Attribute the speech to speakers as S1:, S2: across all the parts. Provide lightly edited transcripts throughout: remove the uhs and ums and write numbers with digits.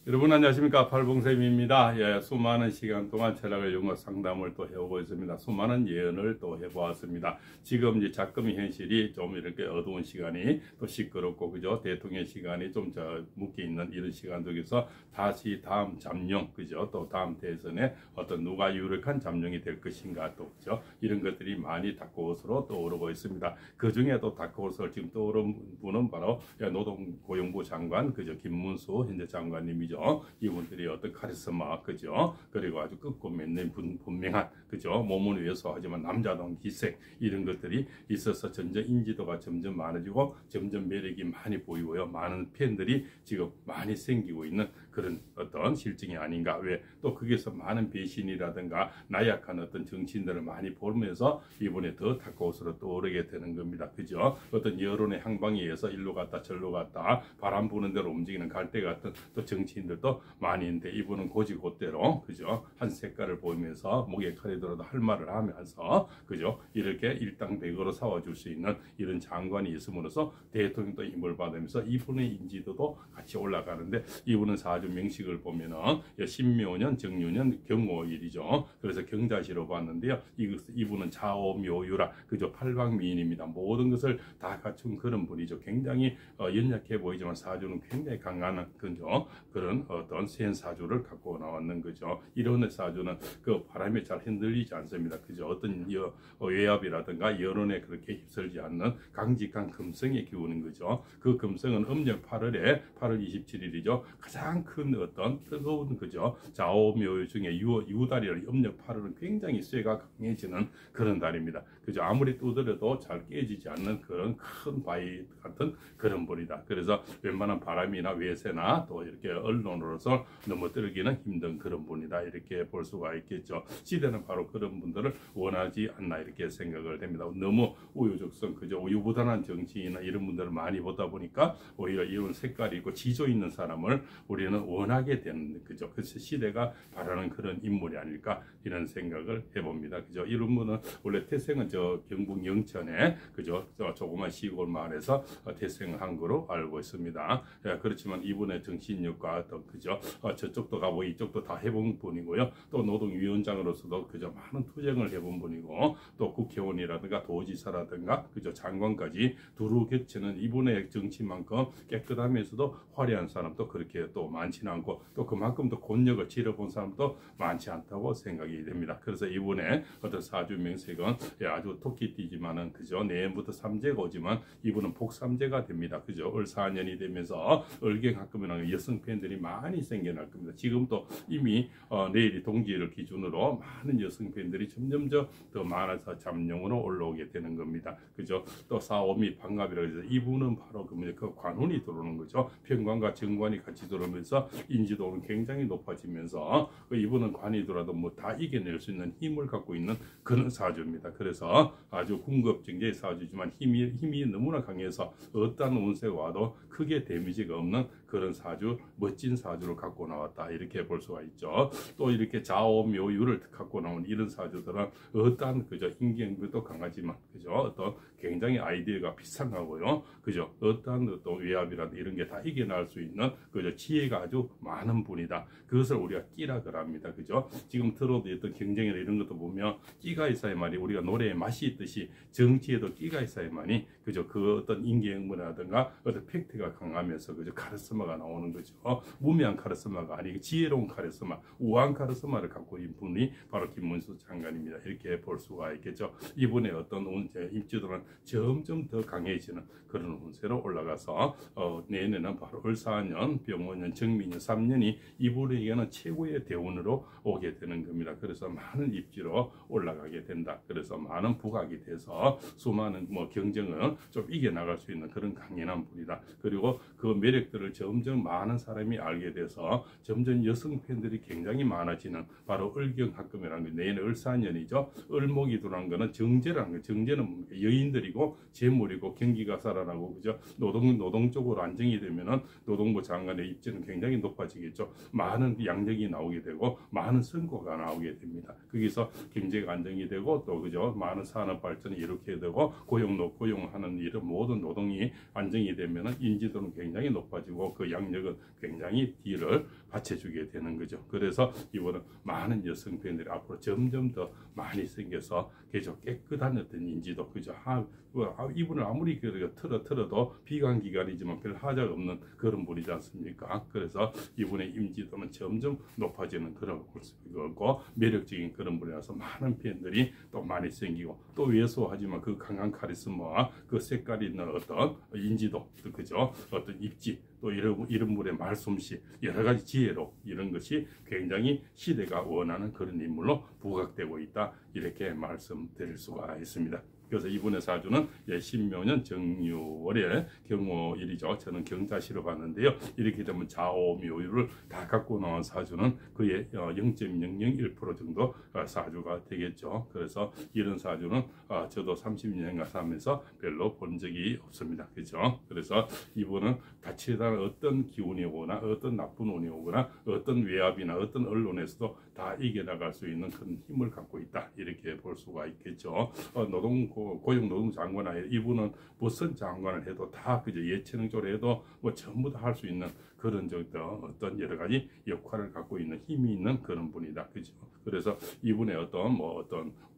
S1: 여러분 안녕하십니까, 팔봉쌤입니다. 예, 수많은 시간 동안 철학을 연구 상담을 또 해오고 있습니다. 수많은 예언을 또 해보았습니다. 지금 이제 작금의 현실이 좀 이렇게 어두운 시간이 또 시끄럽고 그죠, 대통령 시간이 좀 묶여 있는 이런 시간 속에서 다시 다음 잠룡, 그죠, 또 다음 대선에 어떤 누가 유력한 잠룡이 될 것인가, 또 그죠, 이런 것들이 많이 다크호스로 떠오르고 있습니다. 그 중에 또 다크호스를 지금 떠오른 분은 바로 노동고용부 장관, 그죠, 김문수 현재 장관님이죠. 이분들이 어떤 카리스마, 그죠, 그리고 아주 끝고 맺는 분명한, 그죠, 몸은 위해서 하지만 남자다운 기색, 이런 것들이 있어서 점점 인지도가 점점 많아지고 점점 매력이 많이 보이고요. 많은 팬들이 지금 많이 생기고 있는 그런 어떤 실정이 아닌가. 왜 또 거기서 많은 배신이라든가 나약한 어떤 정치인들을 많이 보면서 이번에 더 다크호스로 떠오르게 되는 겁니다. 그죠? 어떤 여론의 향방에 의해서 일로 갔다 절로 갔다 바람 부는 대로 움직이는 갈대 같은 또 정치인들도 많이 있는데, 이분은 고지고대로, 그죠, 한 색깔을 보이면서 목에 칼이 들어도 할 말을 하면서, 그죠, 이렇게 일당백으로 싸워줄 수 있는 이런 장관이 있음으로써 대통령도 힘을 받으면서 이분의 인지도도 같이 올라가는데, 이분은 사주 명식을 보면은 신묘년, 정유년, 경오일이죠. 그래서 경자시로 봤는데요. 이분은 좌오묘유라, 그죠, 팔방미인입니다. 모든 것을 다 갖춘 그런 분이죠. 굉장히 연약해 보이지만 사주는 굉장히 강한, 그죠, 그런 어떤 센 사주를 갖고 나왔는 거죠. 이런 사주는 그 바람에 잘 흔들리지 않습니다. 그죠? 어떤 외압이라든가 여론에 그렇게 휩쓸지 않는 강직한 금성의 기운인 거죠. 그 금성은 음력 8월에 8월 27일이죠. 가장 큰 어떤 뜨거운, 그죠, 좌오묘 중에 유달이라는 음력 8월은 굉장히 쇠가 강해지는 그런 달입니다. 그죠? 아무리 두드려도 잘 깨지지 않는 그런 큰 바위 같은 그런 분이다. 그래서 웬만한 바람이나 외세나 또 이렇게 언론으로서 넘어뜨리기는 힘든 그런 분이다, 이렇게 볼 수가 있겠죠. 시대는 바로 그런 분들을 원하지 않나, 이렇게 생각을 됩니다. 너무 우유적성, 그죠, 우유부단한 정치인이나 이런 분들을 많이 보다 보니까 오히려 이런 색깔이 있고 지조 있는 사람을 우리는 원하게 되는, 그죠, 그래서 시대가 바라는 그런 인물이 아닐까, 이런 생각을 해봅니다. 그죠? 이런 분은 원래 태생은 경북 영천에, 그죠, 조그만 시골 마을에서 태생을 한 거로 알고 있습니다. 그렇지만 이분의 정신력과 또, 그죠, 저쪽도 가고 이쪽도 다 해본 분이고요. 또 노동위원장으로서도, 그죠, 많은 투쟁을 해본 분이고, 또 국회의원이라든가 도지사라든가, 그죠, 장관까지 두루 겹치는 이분의 정치만큼 깨끗하면서도 화려한 사람도 그렇게 또 많지는 않고, 또 그만큼 또 권력을 지려본 사람도 많지 않다고 생각이 됩니다. 그래서 이분의 어떤 사주 명색은 아주 토끼띠지만은, 그죠, 내년부터 삼재가 오지만 이분은 복삼재가 됩니다. 그죠? 을 4년이 되면서 을경합금이라는 여성 팬들이 많이 생겨날 겁니다. 지금도 이미 내일이 동지를 기준으로 많은 여성 팬들이 점점 더 많아서 잠룡으로 올라오게 되는 겁니다. 그죠? 또 사오미 반갑이라고 해서 이분은 바로 그 관운이 들어오는 거죠. 편관과 정관이 같이 들어오면서 인지도는 굉장히 높아지면서 이분은 관이 들어도 뭐 다 이겨낼 수 있는 힘을 갖고 있는 그런 사주입니다. 그래서 아주 궁급증제의 사주지만 힘이 너무나 강해서 어떠한 운세가 와도 크게 데미지가 없는 그런 사주, 멋진 사주를 갖고 나왔다, 이렇게 볼 수가 있죠. 또 이렇게 좌오묘유를 갖고 나온 이런 사주들은 어떠한, 그죠, 인경도 강하지만, 그죠, 어떤 굉장히 아이디어가 비상하고요, 그죠, 어떠한 또 외압이라든가 이런 게 다 이겨낼 수 있는, 그죠, 지혜가 아주 많은 분이다. 그것을 우리가 끼락을 합니다. 그죠? 지금 들어도 어떤 경쟁이나 이런 것도 보면 끼가 있어야만이, 우리가 노래에 맛이 있듯이 정치에도 끼가 있어야만이, 그죠, 그 어떤 인기응모라든가 어떤 팩트가 강하면서, 그죠, 카리스마가 나오는 거죠. 무미한 카리스마가 아니고 지혜로운 카리스마, 우아한 카리스마를 갖고 있는 분이 바로 김문수 장관입니다. 이렇게 볼 수가 있겠죠. 이분의 어떤 입지도는 점점 더 강해지는 그런 운세로 올라가서 내년에는 바로 을사년, 병오년, 정민년 3년이 이분에게는 최고의 대운으로 오게 되는 겁니다. 그래서 많은 입지로 올라가게 된다. 그래서 많은 부각이 돼서 수많은 경쟁을 좀 이겨나갈 수 있는 그런 강인한 분이다. 그리고 그 매력들을 점점 많은 사람이 알게 돼서 점점 여성 팬들이 굉장히 많아지는 바로 을경합금이라는 게 내년 을사년이죠. 을목이 들어간 거는 정제라는 거. 정제는 여인들이고 재물이고 경기가 살아나고, 그죠, 노동 쪽으로 안정이 되면은 노동부 장관의 입지는 굉장히 높아지겠죠. 많은 양력이 나오게 되고 많은 성과가 나오게 됩니다. 거기서 경제가 안정이 되고 또, 그죠, 많은 산업 발전이 이렇게 되고 고용하는 일은 모든 노동이 안정이 되면은 인지도는 굉장히 높아지고 그 양력은 굉장히 뒤를 받쳐주게 되는 거죠. 그래서 이분은 많은 여성 팬들이 앞으로 점점 더 많이 생겨서 계속 깨끗한 어떤 인지도, 그죠? 이분을 아무리 틀어도 비관 기간이지만 별 하자가 없는 그런 분이지 않습니까? 그래서 이분의 인지도는 점점 높아지는 그런 거고, 매력적인 그런 분이라서 많은 팬들이 또 많이 생기고, 또 왜소하지만 그 강한 카리스마와 그 색깔이 있는 어떤 인지도, 그죠? 어떤 입지, 또 이런 분의 말솜씨, 여러 가지 지혜로 이런 것이 굉장히 시대가 원하는 그런 인물로 부각되고 있다, 이렇게 말씀드릴 수가 있습니다. 그래서 이분의 사주는 신묘년 정유월의 경호일이죠. 저는 경자시로 봤는데요. 이렇게 되면 좌오묘유를 다 갖고 나온 사주는 그의 0.001% 정도 사주가 되겠죠. 그래서 이런 사주는 저도 30년 살면서 별로 본 적이 없습니다. 그렇죠? 그래서 이분은 다치다는 어떤 기운이 오거나 어떤 나쁜 운이 오거나 어떤 외압이나 어떤 언론에서도 다 이겨나갈 수 있는 큰 힘을 갖고 있다, 이렇게 볼 수가 있겠죠. 고용노동장관 아니라 이분은 무슨 장관을 해도 다 그저 예체능 쪽으로 해도 뭐 전부 다 할 수 있는 그런 어떤 여러 가지 역할을 갖고 있는 힘이 있는 그런 분이다, 그죠? 그래서 이분의 어떤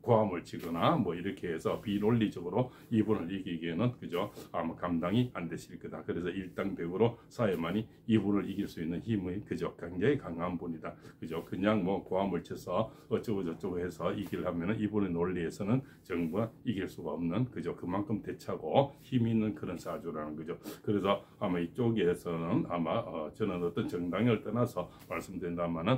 S1: 고함을 치거나 뭐 이렇게 해서 비논리적으로 이분을 이기기에는, 그죠? 아마 감당이 안 되실 거다. 그래서 일당백으로 사회만이 이분을 이길 수 있는 힘이, 그죠? 굉장히 강한 분이다, 그죠? 그냥 뭐 고함을 쳐서 어쩌고 저쩌고 해서 이기려면은 이분의 논리에서는 정부가 이길 수가 없는, 그죠? 그만큼 대차고 힘이 있는 그런 사주라는 거죠. 그래서 아마 이쪽에서는 저는 어떤 정당을 떠나서 말씀드린다면은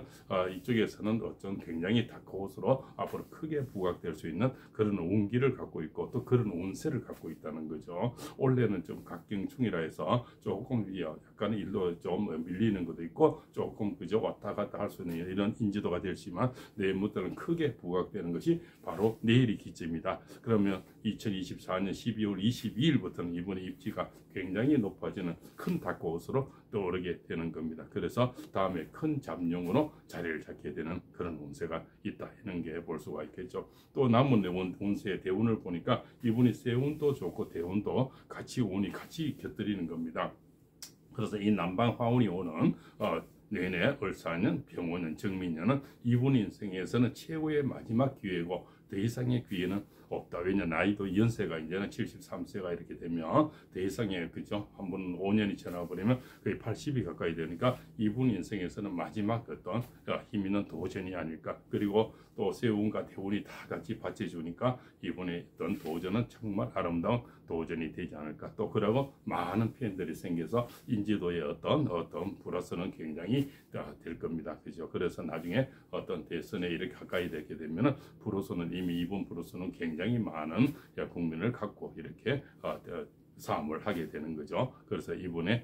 S1: 이쪽에서는 어떤 굉장히 다크호스로 앞으로 크게 부각될 수 있는 그런 운기를 갖고 있고, 또 그런 운세를 갖고 있다는 거죠. 원래는 좀 각경충이라 해서 조금 약간 일로 좀 밀리는 것도 있고, 조금 그저 왔다 갔다 할 수 있는 이런 인지도가 되지만, 내일부터는 크게 부각되는 것이 바로 내일이 기점이다. 그러면 2024년 12월 22일부터는 이분의 입지가 굉장히 높아지는 큰 다크호스로 떠오르게 되는 겁니다. 그래서 다음에 큰 잠룡으로 자리를 잡게 되는 그런 운세가 있다, 이런 게 볼 수가 있겠죠. 또 남은 운세의 대운을 보니까 이분이 세운도 좋고 대운도 운이 같이 곁들이는 겁니다. 그래서 이 남방 화운이 오는 내내 을사년, 병원년, 정민년은 이분 인생에서는 최고의 마지막 기회고 더 이상의 기회는 없다. 왜냐, 나이도 연세가 이제는 73세가 이렇게 되면 더 이상의, 그죠? 한번 5년이 지나버리면 거의 80이 가까이 되니까 이분 인생에서는 마지막 어떤 힘 있는 도전이 아닐까. 그리고 또 세운과 대운이 다 같이 받쳐주니까 이분의 어떤 도전은 정말 아름다운 도전이 되지 않을까. 또 그러고 많은 팬들이 생겨서 인지도의 어떤 플러스는 굉장히 될 겁니다. 그죠? 그래서 나중에 어떤 대선에 이렇게 가까이 되게 되면은 프로수는 이미 이분 프로수는 굉장히 많은 국민을 갖고 이렇게 싸움을 하게 되는 거죠. 그래서 이분의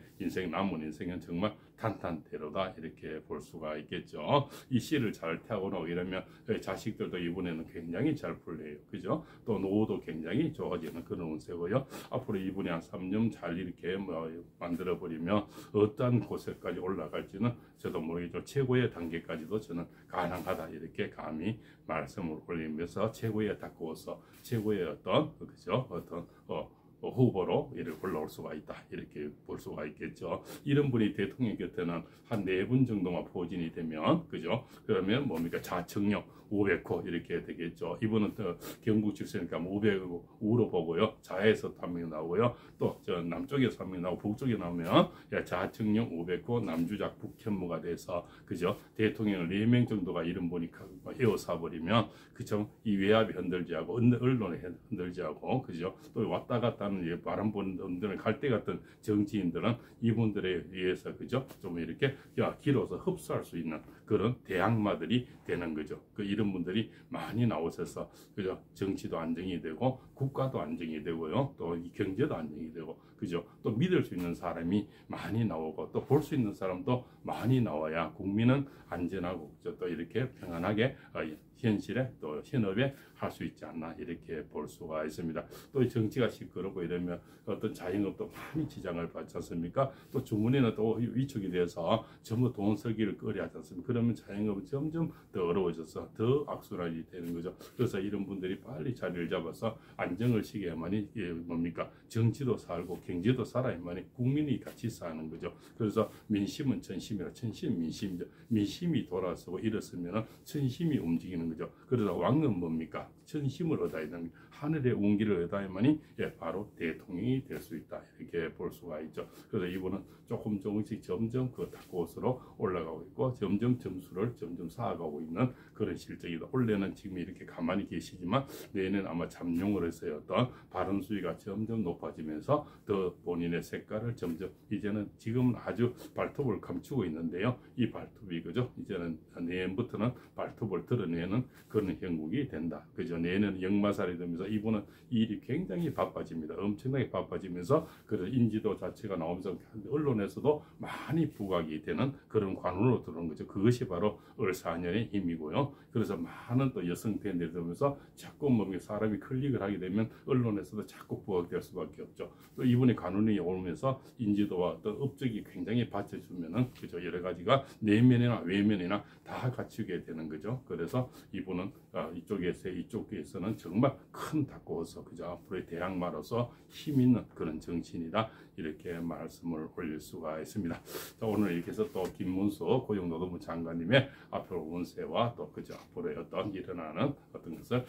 S1: 남은 인생은 정말 탄탄대로다, 이렇게 볼 수가 있겠죠. 이 씨를 잘 타고나고 이러면 자식들도 이분에는 굉장히 잘 풀려요. 그죠? 또 노후도 굉장히 좋아지는 그런 운세고요. 앞으로 이분이 한 3년 잘 이렇게 만들어 버리면 어떠한 곳에까지 올라갈지는 저도 모르겠죠. 최고의 단계까지도 저는 가능하다, 이렇게 감히 말씀을 올리면서 최고의 다크호스, 최고의 후보로 올라올 수가 있다, 이렇게 볼 수가 있겠죠. 이런 분이 대통령 곁에는 한 4분 정도만 포진이 되면, 그죠? 그러면 뭡니까? 자청력 500호 이렇게 되겠죠. 이분은 경북 출신이니까 500으로 보고요. 자에서 한 명이 나오고요. 또 저 남쪽에서 한 명이 나오고 북쪽에 나오면 자청력 500호 남주작 북현무가 돼서, 그죠? 대통령을 4명 정도가 이런 분이 에워싸 버리면, 그죠? 이 외압이 흔들지 않고 언론에 흔들지 않고, 그죠? 또 왔다 갔다 하는 바람 부는 분들은 갈대 같은 정치인들은 이분들에 의해서, 그죠? 좀 이렇게 길어서 흡수할 수 있는 그런 대항마들이 되는 거죠. 이런 분들이 많이 나오셔서, 그죠? 정치도 안정이 되고 국가도 안정이 되고요. 또 이 경제도 안정이 되고, 그죠? 또 믿을 수 있는 사람이 많이 나오고 또 볼 수 있는 사람도 많이 나와야 국민은 안전하고, 그죠? 또 이렇게 평안하게 현실에 또 현업에 할 수 있지 않나, 이렇게 볼 수가 있습니다. 또 정치가 시끄럽고 없고 이러면 어떤 자영업도 많이 지장을 받지 않습니까? 또 주머니는 또 위축이 돼서 전부 돈 쓰기를 꺼려하지 않습니까? 그러면 자영업은 점점 더 어려워져서 더 악순환이 되는 거죠. 그래서 이런 분들이 빨리 자리를 잡아서 안정을 시켜야만이 뭡니까? 정치도 살고 경제도 살아야만이 국민이 같이 사는 거죠. 그래서 민심은 천심이라, 천심 민심이죠. 민심이 돌아서고 일었으면 천심이 움직이는 거죠. 그러다 왕은 뭡니까? 천심을 얻어야 되는 하늘의 운기를 얻어야만이 바로 대통령이 될 수 있다, 이렇게 볼 수가 있죠. 그래서 이분은 조금씩 점점 그 탁구옷으로 올라가고 있고 점점 점수를 점점 쌓아가고 있는 그런 실적이다. 올해는 지금 이렇게 가만히 계시지만 내년은 아마 잠룡을 해서 어떤 발언 수위가 점점 높아지면서 더 본인의 색깔을 점점, 이제는 지금은 아주 발톱을 감추고 있는데요, 이 발톱이 그죠, 이제는 내년부터는 발톱을 드러내는 그런 형국이 된다, 그죠. 내년 역마살이 되면서 이분은 일이 굉장히 바빠집니다. 엄청나게 바빠지면서 그 인지도 자체가 나오면서 언론에서도 많이 부각이 되는 그런 관원으로 들어오는 거죠. 그것이 바로 을사년의 힘이고요. 그래서 많은 또 여성 팬들이 들으면서 자꾸 뭐 사람이 클릭을 하게 되면 언론에서도 자꾸 부각될 수밖에 없죠. 또 이분의 관원이 오면서 인지도와 어떤 업적이 굉장히 받쳐주면은 그죠, 여러 가지가 내면이나 외면이나 다 갖추게 되는 거죠. 그래서 이분은 이쪽에서는 정말 큰 탁구어서 그죠, 앞으로의 대항마로서 힘 있는 그런 정치인이다, 이렇게 말씀을 올릴 수가 있습니다. 자, 오늘 이렇게 해서 또 김문수 고용노동부 장관님의 앞으로 운세와 또 그죠, 앞으로의 어떤 일어나는 어떤 것을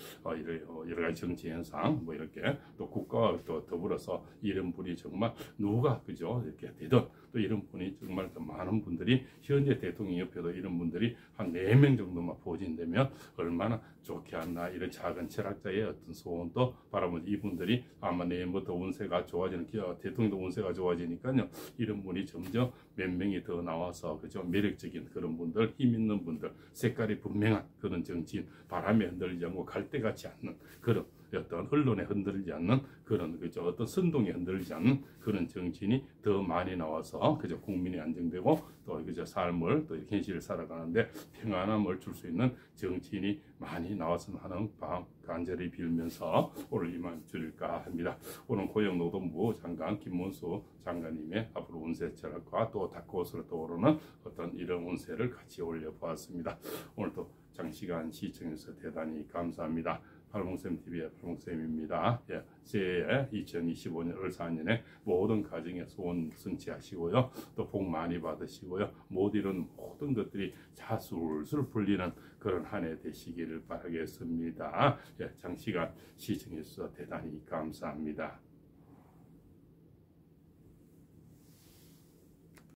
S1: 여러 가지 정치 현상 뭐 이렇게 또 국가와 또 더불어서 이런 분이 정말 누가 그죠 이렇게 되든 또 이런 분이 정말 더 많은 분들이 현재 대통령 옆에도 이런 분들이 한 4명 정도만 포진되면 얼마나 좋게 한다, 이런 작은 철학자의 어떤 소원도 바라보면서 이분들이 아마 내일부터 운세가 좋아지는, 대통령도 운세가 좋아지니까요, 이런 분이 점점 몇 명이 더 나와서 그죠, 매력적인 그런 분들, 힘 있는 분들, 색깔이 분명한 그런 정치인, 바람에 흔들리지 않고 갈대같지 않는 그런 어떤 언론에 흔들리지 않는 그런 그죠, 어떤 선동에 흔들리지 않는 그런 정치인이 더 많이 나와서 그죠, 국민이 안정되고 또 그죠, 삶을 또 현실을 살아가는데 평안함을 줄 수 있는 정치인이 많이 나왔으면 하는 방 간절히 빌면서 오늘 이만 드릴까 합니다. 오늘 고용노동부 장관 김문수 장관님의 앞으로 운세 철학과 또 탁구옷으로 떠오르는 어떤 이런 운세를 같이 올려보았습니다. 오늘도 장시간 시청해서 대단히 감사합니다. 팔봉쌤TV의 팔봉쌤입니다. 새해 2025년 을사년에 모든 가정의 소원 성취하시고요. 또 복 많이 받으시고요. 못 이룬 모든 것들이 자술술 풀리는 그런 한 해 되시기를 바라겠습니다. 장시간 시청해 주셔서 대단히 감사합니다.